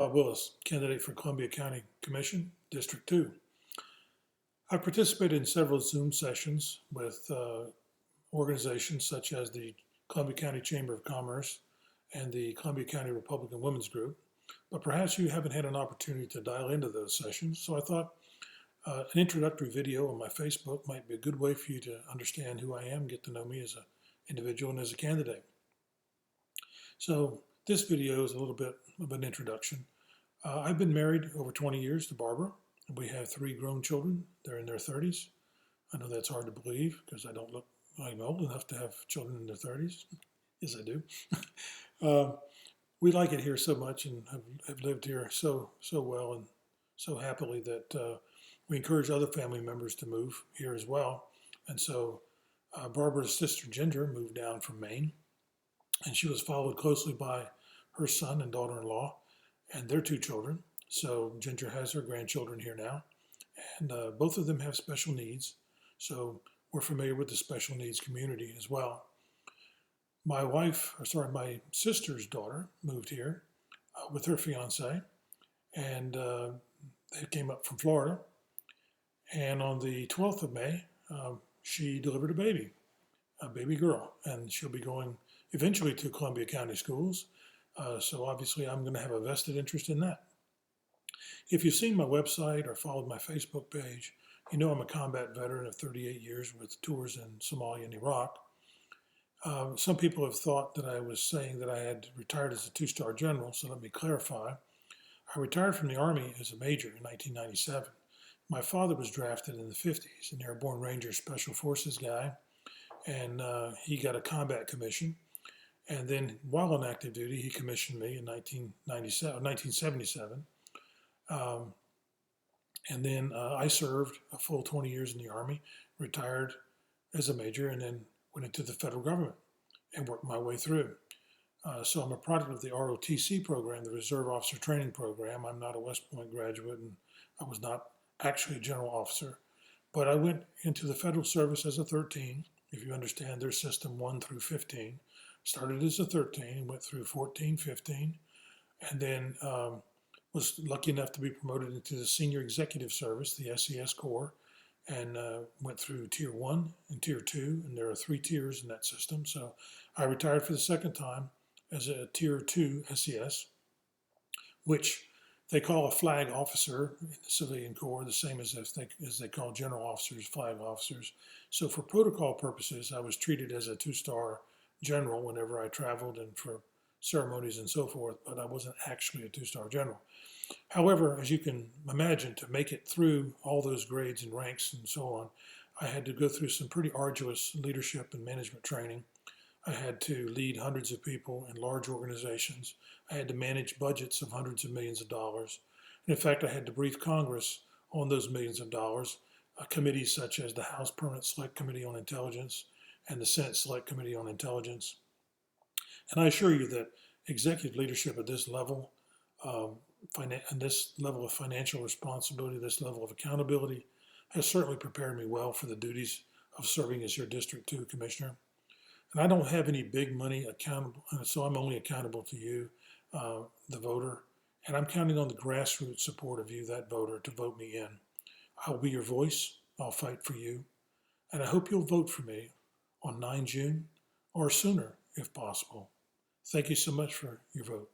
Willis, candidate for Columbia County Commission, District 2. I've participated in several Zoom sessions with organizations such as the Columbia County Chamber of Commerce and the Columbia County Republican Women's Group, but perhaps you haven't had an opportunity to dial into those sessions, so I thought an introductory video on my Facebook might be a good way for you to understand who I am, get to know me as an individual and as a candidate. So this video is a little bit of an introduction. I've been married over 20 years to Barbara, and we have 3 grown children. They're in their 30s. I know that's hard to believe because I don't look like I'm old enough to have children in their 30s. Yes, I do. We like it here so much and have lived here so well and so happily that we encourage other family members to move here as well. And so Barbara's sister Ginger moved down from Maine, and she was followed closely by her son and daughter-in-law and their 2 children. So Ginger has her grandchildren here now, and both of them have special needs. So we're familiar with the special needs community as well. My sister's daughter moved here with her fiancé, and they came up from Florida. And on the 12th of May, she delivered a baby girl, and she'll be going eventually to Columbia County schools. So obviously I'm going to have a vested interest in that. If you've seen my website or followed my Facebook page, you know I'm a combat veteran of 38 years with tours in Somalia and Iraq. Some people have thought that I was saying that I had retired as a 2-star general, so let me clarify. I retired from the Army as a major in 1997. My father was drafted in the 50s, an airborne ranger special forces guy, and he got a combat commission. And then while on active duty, he commissioned me in 1977. And then I served a full 20 years in the Army, retired as a major, and then went into the federal government and worked my way through. So I'm a product of the ROTC program, the Reserve Officer Training Program. I'm not a West Point graduate, and I was not actually a general officer. But I went into the federal service as a 13, if you understand their system 1 through 15. Started as a 13 and went through 14, 15, and then was lucky enough to be promoted into the Senior Executive Service, the SES Corps, and went through Tier 1 and Tier 2, and there are 3 tiers in that system. So I retired for the second time as a Tier 2 SES, which they call a flag officer in the civilian corps, the same as they call general officers flag officers. So for protocol purposes, I was treated as a 2-star general whenever I traveled and for ceremonies and so forth, but I wasn't actually a 2-star general. However, as you can imagine, to make it through all those grades and ranks and so on, I had to go through some pretty arduous leadership and management training. I had to lead hundreds of people in large organizations. I had to manage budgets of hundreds of millions of dollars. And in fact, I had to brief Congress on those millions of dollars, committees such as the House Permanent Select Committee on Intelligence and the Senate Select Committee on Intelligence. And I assure you that executive leadership at this level, and this level of financial responsibility, this level of accountability, has certainly prepared me well for the duties of serving as your District 2 Commissioner. And I don't have any big money accountable, so I'm only accountable to you, the voter, and I'm counting on the grassroots support of you, that voter, to vote me in. I'll be your voice, I'll fight for you, and I hope you'll vote for me on 9 June or sooner if possible. Thank you so much for your vote.